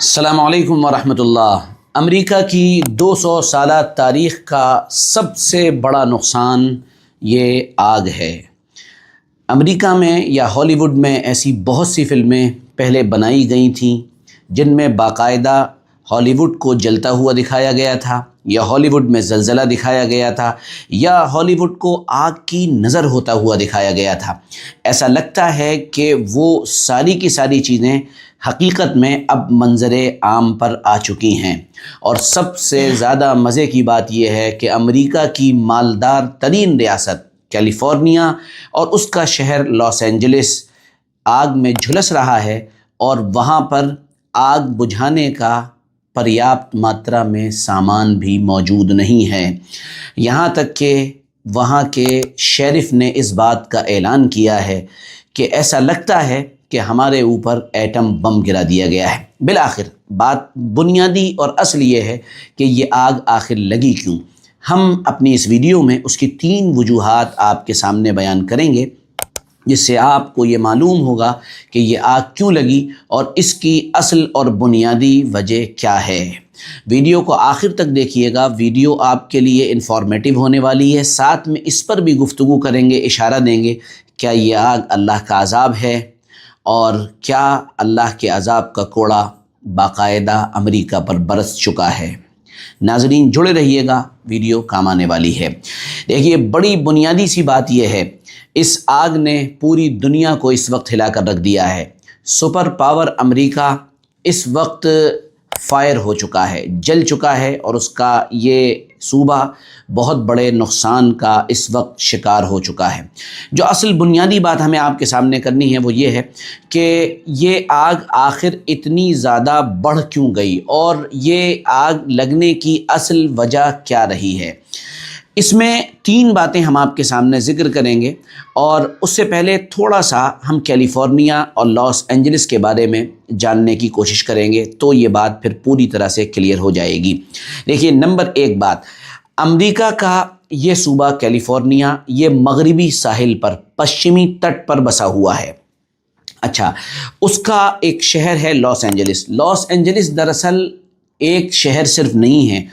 السلام علیکم ورحمۃ اللہ۔ امریکہ کی 200 سالہ تاریخ کا سب سے بڑا نقصان یہ آگ ہے۔ امریکہ میں یا ہالی ووڈ میں ایسی بہت سی فلمیں پہلے بنائی گئی تھیں جن میں باقاعدہ ہالی ووڈ کو جلتا ہوا دکھایا گیا تھا، یا ہالی ووڈ میں زلزلہ دکھایا گیا تھا، یا ہالی ووڈ کو آگ کی نظر ہوتا ہوا دکھایا گیا تھا۔ ایسا لگتا ہے کہ وہ ساری کی ساری چیزیں حقیقت میں اب منظر عام پر آ چکی ہیں، اور سب سے زیادہ مزے کی بات یہ ہے کہ امریکہ کی مالدار ترین ریاست کیلیفورنیا اور اس کا شہر لاس اینجلس آگ میں جھلس رہا ہے، اور وہاں پر آگ بجھانے کا پریاپت ماترا میں سامان بھی موجود نہیں ہے۔ یہاں تک کہ وہاں کے شیرف نے اس بات کا اعلان کیا ہے کہ ایسا لگتا ہے کہ ہمارے اوپر ایٹم بم گرا دیا گیا ہے۔ بالآخر بات بنیادی اور اصل یہ ہے کہ یہ آگ آخر لگی کیوں۔ ہم اپنی اس ویڈیو میں اس کی 3 وجوہات آپ کے سامنے بیان کریں گے، جس سے آپ کو یہ معلوم ہوگا کہ یہ آگ کیوں لگی اور اس کی اصل اور بنیادی وجہ کیا ہے۔ ویڈیو کو آخر تک دیکھیے گا، ویڈیو آپ کے لیے انفارمیٹیو ہونے والی ہے، ساتھ میں اس پر بھی گفتگو کریں گے، اشارہ دیں گے کیا یہ آگ اللہ کا عذاب ہے، اور کیا اللہ کے عذاب کا کوڑا باقاعدہ امریکہ پر برس چکا ہے۔ ناظرین جڑے رہیے گا، ویڈیو کام آنے والی ہے۔ دیکھیے، بڑی بنیادی سی بات یہ ہے، اس آگ نے پوری دنیا کو اس وقت ہلا کر رکھ دیا ہے۔ سپر پاور امریکہ اس وقت فائر ہو چکا ہے، جل چکا ہے، اور اس کا یہ صوبہ بہت بڑے نقصان کا اس وقت شکار ہو چکا ہے۔ جو اصل بنیادی بات ہمیں آپ کے سامنے کرنی ہے وہ یہ ہے کہ یہ آگ آخر اتنی زیادہ بڑھ کیوں گئی، اور یہ آگ لگنے کی اصل وجہ کیا رہی ہے۔ اس میں 3 باتیں ہم آپ کے سامنے ذکر کریں گے، اور اس سے پہلے تھوڑا سا ہم کیلیفورنیا اور لاس اینجلس کے بارے میں جاننے کی کوشش کریں گے، تو یہ بات پھر پوری طرح سے کلیئر ہو جائے گی۔ دیکھیے، نمبر 1 بات، امریکہ کا یہ صوبہ کیلیفورنیا یہ مغربی ساحل پر، پشچمی تٹ پر بسا ہوا ہے۔ اچھا، اس کا ایک شہر ہے لاس اینجلس۔ لاس اینجلس دراصل ایک شہر صرف نہیں ہے،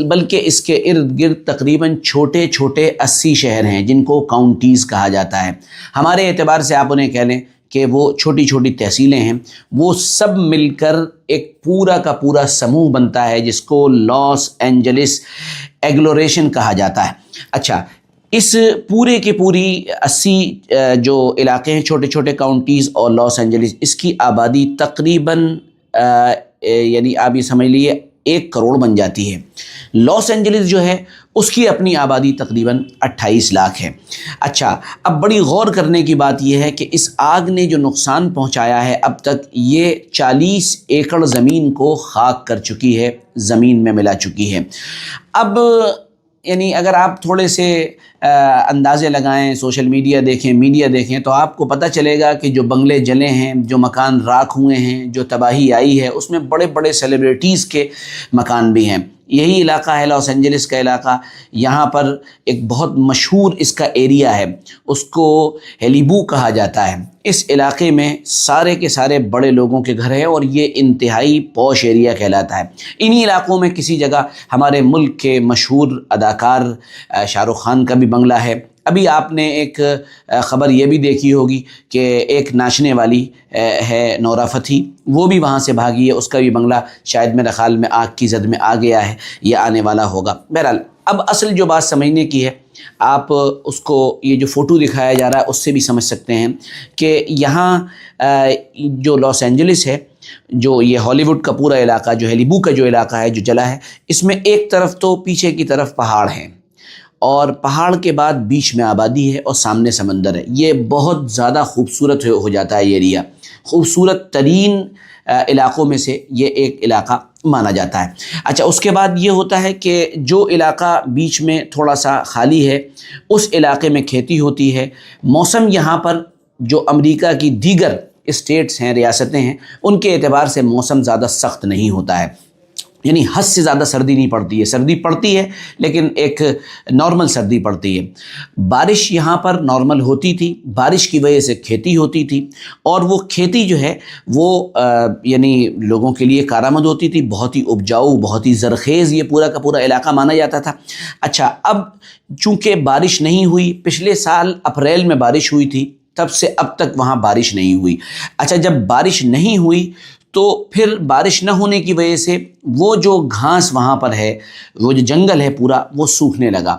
بلکہ اس کے ارد گرد تقریباً چھوٹے چھوٹے 80 شہر ہیں جن کو کاؤنٹیز کہا جاتا ہے۔ ہمارے اعتبار سے آپ انہیں کہہ لیں کہ وہ چھوٹی چھوٹی تحصیلیں ہیں، وہ سب مل کر ایک پورا کا پورا سموہ بنتا ہے جس کو لاس اینجلس ایگلوریشن کہا جاتا ہے۔ اچھا، اس پورے کے پوری 80 جو علاقے ہیں، چھوٹے چھوٹے کاؤنٹیز اور لاس اینجلس، اس کی آبادی تقریباً یعنی آپ یہ سمجھ لیجیے 1 کروڑ بن جاتی ہے۔ لاس اینجلس جو ہے اس کی اپنی آبادی تقریباً 28 لاکھ ہے۔ اچھا، اب بڑی غور کرنے کی بات یہ ہے کہ اس آگ نے جو نقصان پہنچایا ہے، اب تک یہ 40 ایکڑ زمین کو خاک کر چکی ہے، زمین میں ملا چکی ہے۔ اب یعنی اگر آپ تھوڑے سے اندازے لگائیں، سوشل میڈیا دیکھیں، میڈیا دیکھیں، تو آپ کو پتہ چلے گا کہ جو بنگلے جلے ہیں، جو مکان راکھ ہوئے ہیں، جو تباہی آئی ہے، اس میں بڑے بڑے سیلیبریٹیز کے مکان بھی ہیں۔ یہی علاقہ ہے لاس اینجلس کا علاقہ، یہاں پر ایک بہت مشہور اس کا ایریا ہے، اس کو ہیلیبو کہا جاتا ہے۔ اس علاقے میں سارے کے سارے بڑے لوگوں کے گھر ہیں، اور یہ انتہائی پوش ایریا کہلاتا ہے۔ انہی علاقوں میں کسی جگہ ہمارے ملک کے مشہور اداکار شاہ رخ خان کا بھی بنگلہ ہے۔ ابھی آپ نے ایک خبر یہ بھی دیکھی ہوگی کہ ایک ناچنے والی ہے نورا فتحی، وہ بھی وہاں سے بھاگی ہے، اس کا بھی بنگلہ شاید میرے خیال میں آگ کی زد میں آ گیا ہے، یہ آنے والا ہوگا۔ بہرحال اب اصل جو بات سمجھنے کی ہے، آپ اس کو یہ جو فوٹو دکھایا جا رہا ہے اس سے بھی سمجھ سکتے ہیں کہ یہاں جو لاس اینجلس ہے، جو یہ ہالی ووڈ کا پورا علاقہ، جو ہیلیبو کا جو علاقہ ہے جو جلا ہے، اس میں ایک طرف تو پیچھے کی طرف پہاڑ ہیں، اور پہاڑ کے بعد بیچ میں آبادی ہے، اور سامنے سمندر ہے۔ یہ بہت زیادہ خوبصورت ہو جاتا ہے یہ ایریا، خوبصورت ترین علاقوں میں سے یہ ایک علاقہ مانا جاتا ہے۔ اچھا، اس کے بعد یہ ہوتا ہے کہ جو علاقہ بیچ میں تھوڑا سا خالی ہے، اس علاقے میں کھیتی ہوتی ہے۔ موسم یہاں پر جو امریکہ کی دیگر اسٹیٹس ہیں، ریاستیں ہیں، ان کے اعتبار سے موسم زیادہ سخت نہیں ہوتا ہے۔ یعنی حد سے زیادہ سردی نہیں پڑتی ہے، سردی پڑتی ہے لیکن ایک نارمل سردی پڑتی ہے۔ بارش یہاں پر نارمل ہوتی تھی، بارش کی وجہ سے کھیتی ہوتی تھی، اور وہ کھیتی جو ہے وہ یعنی لوگوں کے لیے کارآمد ہوتی تھی، بہت ہی اپجاؤ، بہت ہی زرخیز یہ پورا کا پورا علاقہ مانا جاتا تھا۔ اچھا، اب چونکہ بارش نہیں ہوئی، پچھلے سال اپریل میں بارش ہوئی تھی، تب سے اب تک وہاں بارش نہیں ہوئی۔ اچھا، جب بارش نہیں ہوئی تو پھر بارش نہ ہونے کی وجہ سے وہ جو گھاس وہاں پر ہے، وہ جو جنگل ہے پورا، وہ سوکھنے لگا۔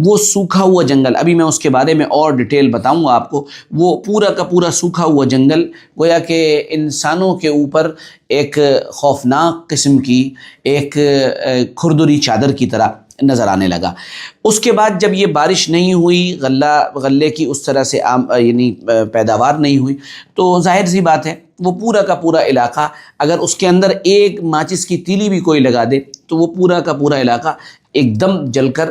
وہ سوکھا ہوا جنگل، ابھی میں اس کے بارے میں اور ڈیٹیل بتاؤں گا آپ کو، وہ پورا کا پورا سوکھا ہوا جنگل گویا کہ انسانوں کے اوپر ایک خوفناک قسم کی ایک کھردری چادر کی طرح نظر آنے لگا۔ اس کے بعد جب یہ بارش نہیں ہوئی، غلے کی اس طرح سے یعنی پیداوار نہیں ہوئی، تو ظاہر سی بات ہے وہ پورا کا پورا علاقہ، اگر اس کے اندر ایک ماچس کی تیلی بھی کوئی لگا دے تو وہ پورا کا پورا علاقہ ایک دم جل کر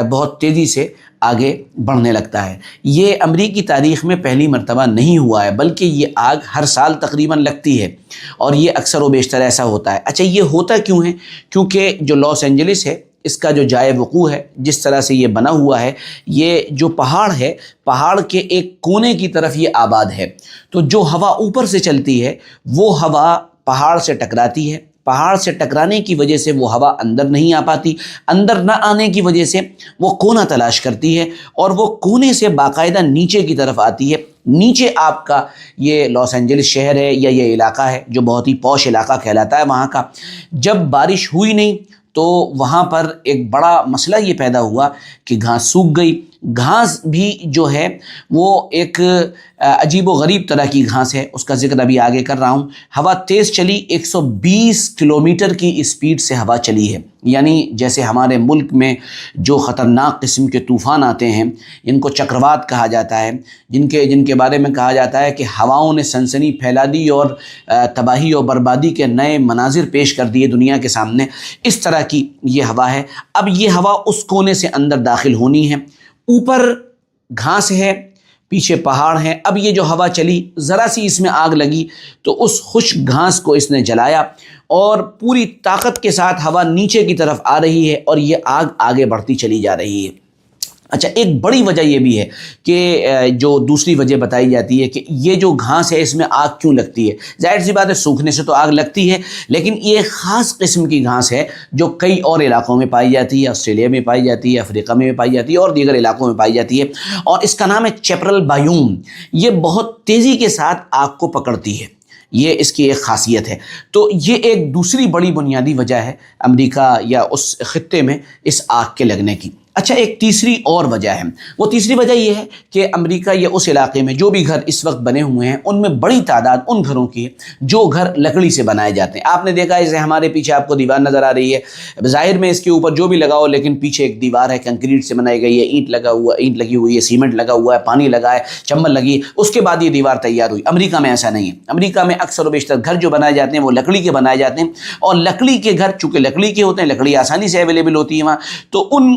بہت تیزی سے آگے بڑھنے لگتا ہے۔ یہ امریکی تاریخ میں پہلی مرتبہ نہیں ہوا ہے، بلکہ یہ آگ ہر سال تقریباً لگتی ہے، اور یہ اکثر و بیشتر ایسا ہوتا ہے۔ اچھا، یہ ہوتا کیوں ہے؟ کیونکہ جو لاس اینجلس ہے، اس کا جو جائے وقوع ہے، جس طرح سے یہ بنا ہوا ہے، یہ جو پہاڑ ہے، پہاڑ کے ایک کونے کی طرف یہ آباد ہے، تو جو ہوا اوپر سے چلتی ہے وہ ہوا پہاڑ سے ٹکراتی ہے، پہاڑ سے ٹکرانے کی وجہ سے وہ ہوا اندر نہیں آ پاتی، اندر نہ آنے کی وجہ سے وہ کونا تلاش کرتی ہے، اور وہ کونے سے باقاعدہ نیچے کی طرف آتی ہے۔ نیچے آپ کا یہ لاس اینجلس شہر ہے یا یہ علاقہ ہے جو بہت ہی پوش علاقہ کہلاتا ہے وہاں کا۔ جب بارش ہوئی نہیں تو وہاں پر ایک بڑا مسئلہ یہ پیدا ہوا کہ گھاس سوکھ گئی۔ گھاس بھی جو ہے وہ ایک عجیب و غریب طرح کی گھاس ہے، اس کا ذکر ابھی آگے کر رہا ہوں۔ ہوا تیز چلی، 120 کلومیٹر کی اسپیڈ سے ہوا چلی ہے، یعنی جیسے ہمارے ملک میں جو خطرناک قسم کے طوفان آتے ہیں، ان کو چکروات کہا جاتا ہے، جن کے بارے میں کہا جاتا ہے کہ ہواؤں نے سنسنی پھیلا دی اور تباہی اور بربادی کے نئے مناظر پیش کر دیے دنیا کے سامنے، اس طرح کی یہ ہوا ہے۔ اب یہ ہوا اس کونے سے اندر داخل ہونی ہے، اوپر گھاس ہے، پیچھے پہاڑ ہیں۔ اب یہ جو ہوا چلی، ذرا سی اس میں آگ لگی تو اس خشک گھاس کو اس نے جلایا، اور پوری طاقت کے ساتھ ہوا نیچے کی طرف آ رہی ہے اور یہ آگ آگے بڑھتی چلی جا رہی ہے۔ اچھا، ایک بڑی وجہ یہ بھی ہے کہ جو دوسری وجہ بتائی جاتی ہے کہ یہ جو گھاس ہے اس میں آگ کیوں لگتی ہے۔ ظاہر سی بات ہے سوکھنے سے تو آگ لگتی ہے، لیکن یہ خاص قسم کی گھاس ہے جو کئی اور علاقوں میں پائی جاتی ہے، آسٹریلیا میں پائی جاتی ہے، افریقہ میں پائی جاتی ہے اور دیگر علاقوں میں پائی جاتی ہے، اور اس کا نام ہے چیپرل بایوم۔ یہ بہت تیزی کے ساتھ آگ کو پکڑتی ہے، یہ اس کی ایک خاصیت ہے۔ تو یہ ایک دوسری بڑی بنیادی وجہ ہے امریکہ یا اس خطے میں اس آگ کے لگنے کی۔ اچھا، ایک تیسری اور وجہ ہے، وہ تیسری وجہ یہ ہے کہ امریکہ یا اس علاقے میں جو بھی گھر اس وقت بنے ہوئے ہیں ان میں بڑی تعداد ان گھروں کی ہے جو گھر لکڑی سے بنائے جاتے ہیں۔ آپ نے دیکھا ہے جیسے ہمارے پیچھے آپ کو دیوار نظر آ رہی ہے، ظاہر میں اس کے اوپر جو بھی لگا ہو، لیکن پیچھے ایک دیوار ہے، کنکریٹ سے بنائی گئی ہے، اینٹ لگی ہوئی ہے، سیمنٹ لگا ہوا ہے، پانی لگا ہے، چمبل لگی ہے، اس کے بعد یہ دیوار تیار ہوئی۔ امریکہ میں ایسا نہیں ہے۔ امریکہ میں اکثر و بیشتر گھر جو بنائے جاتے ہیں وہ لکڑی کے بنائے جاتے ہیں، اور لکڑی کے گھر چونکہ لکڑی کے ہوتے ہیں، لکڑی آسانی سے اویلیبل ہوتی ہے وہاں، تو ان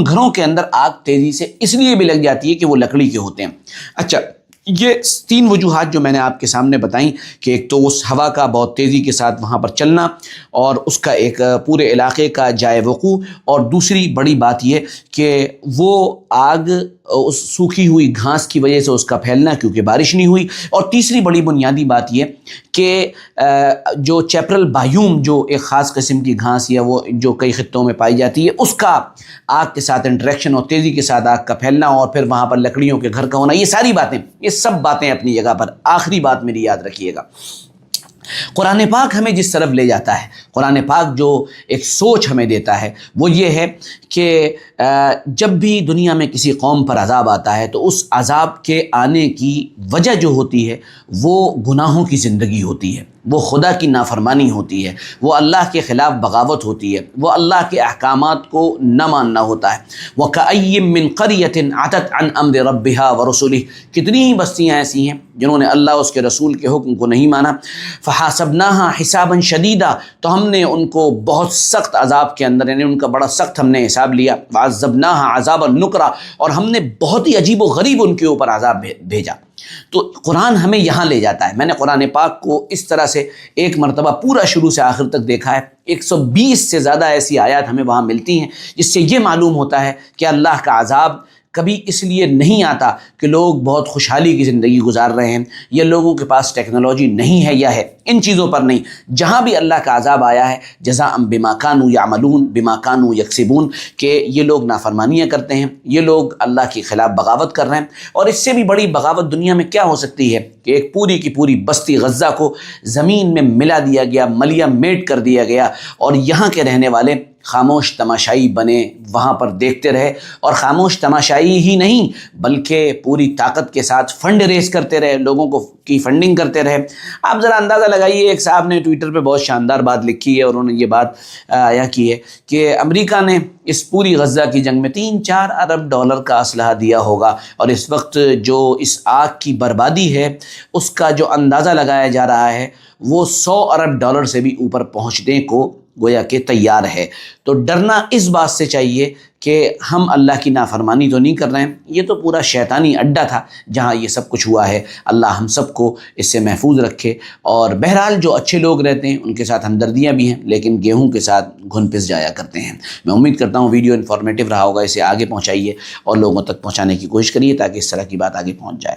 گھروں کے اندر آگ تیزی سے اس لیے بھی لگ جاتی ہے کہ وہ لکڑی کے ہوتے ہیں۔ اچھا، یہ 3 وجوہات جو میں نے آپ کے سامنے بتائیں کہ ایک تو اس ہوا کا بہت تیزی کے ساتھ وہاں پر چلنا اور اس کا ایک پورے علاقے کا جائے وقوع، اور دوسری بڑی بات یہ کہ وہ آگ اس سوکھی ہوئی گھاس کی وجہ سے اس کا پھیلنا کیونکہ بارش نہیں ہوئی، اور تیسری بڑی بنیادی بات یہ کہ جو چیپرل بایوم جو ایک خاص قسم کی گھاس یا وہ جو کئی خطوں میں پائی جاتی ہے، اس کا آگ کے ساتھ انٹریکشن اور تیزی کے ساتھ آگ کا پھیلنا، اور پھر وہاں پر لکڑیوں کے گھر کا ہونا، یہ ساری باتیں، یہ سب باتیں اپنی جگہ پر۔ آخری بات میری یاد رکھیے گا، قرآن پاک ہمیں جس طرف لے جاتا ہے، قرآن پاک جو ایک سوچ ہمیں دیتا ہے وہ یہ ہے کہ جب بھی دنیا میں کسی قوم پر عذاب آتا ہے تو اس عذاب کے آنے کی وجہ جو ہوتی ہے وہ گناہوں کی زندگی ہوتی ہے، وہ خدا کی نافرمانی ہوتی ہے، وہ اللہ کے خلاف بغاوت ہوتی ہے، وہ اللہ کے احکامات کو نہ ماننا ہوتا ہے۔ وَكَأَيٍّ مِّن قَرْيَةٍ عَتَتْ عَنْ أَمْرِ رَبِّهَا وَرُسُلِهِ، کتنی ہی بستیاں ایسی ہیں جنہوں نے اللہ اس کے رسول کے حکم کو نہیں مانا۔ فَحَاسَبْنَاهَا حِسَابًا شَدِيدًا، تو ہم نے ان کو بہت سخت عذاب کے اندر، یعنی ان کا بڑا سخت ہم نے حساب لیا۔ وَعَذَّبْنَاهَا عَذَابًا نُكْرًا، اور ہم نے بہت ہی عجیب و غریب ان کے اوپر عذاب بھیجا۔ تو قرآن ہمیں یہاں لے جاتا ہے. میں نے قرآن پاک کو اس طرح سے ایک مرتبہ پورا شروع سے آخر تک دیکھا ہے. 120 سے زیادہ ایسی آیات ہمیں وہاں ملتی ہیں جس سے یہ معلوم ہوتا ہے کہ اللہ کا عذاب کبھی اس لیے نہیں آتا کہ لوگ بہت خوشحالی کی زندگی گزار رہے ہیں یا لوگوں کے پاس ٹیکنالوجی نہیں ہے یا ہے، ان چیزوں پر نہیں. جہاں بھی اللہ کا عذاب آیا ہے جزاء بما کانوا یعملون بما کانوا یکسبون، کہ یہ لوگ نافرمانیاں کرتے ہیں، یہ لوگ اللہ کے خلاف بغاوت کر رہے ہیں. اور اس سے بھی بڑی بغاوت دنیا میں کیا ہو سکتی ہے کہ ایک پوری کی پوری بستی غزہ کو زمین میں ملا دیا گیا، ملیا میٹ کر دیا گیا، اور یہاں کے رہنے والے خاموش تماشائی بنے، وہاں پر دیکھتے رہے. اور خاموش تماشائی ہی نہیں بلکہ پوری طاقت کے ساتھ فنڈ ریز کرتے رہے، لوگوں کو کی فنڈنگ کرتے رہے. آپ ذرا اندازہ لگائیے، ایک صاحب نے ٹویٹر پہ بہت شاندار بات لکھی ہے اور انہوں نے یہ بات آیا کی ہے کہ امریکہ نے اس پوری غزہ کی جنگ میں 3-4 ارب ڈالر کا اسلحہ دیا ہوگا، اور اس وقت جو اس آگ کی بربادی ہے اس کا جو اندازہ لگایا جا رہا ہے وہ 100 ارب ڈالر سے بھی اوپر پہنچنے کو گویا کہ تیار ہے. تو ڈرنا اس بات سے چاہیے کہ ہم اللہ کی نافرمانی تو نہیں کر رہے ہیں، یہ تو پورا شیطانی اڈا تھا جہاں یہ سب کچھ ہوا ہے. اللہ ہم سب کو اس سے محفوظ رکھے. اور بہرحال جو اچھے لوگ رہتے ہیں ان کے ساتھ ہمدردیاں بھی ہیں، لیکن گیہوں کے ساتھ گھن پس جایا کرتے ہیں. میں امید کرتا ہوں ویڈیو انفارمیٹیو رہا ہوگا، اسے آگے پہنچائیے اور لوگوں تک پہنچانے کی کوشش کریے تاکہ اس طرح کی بات آگے پہنچ جائے.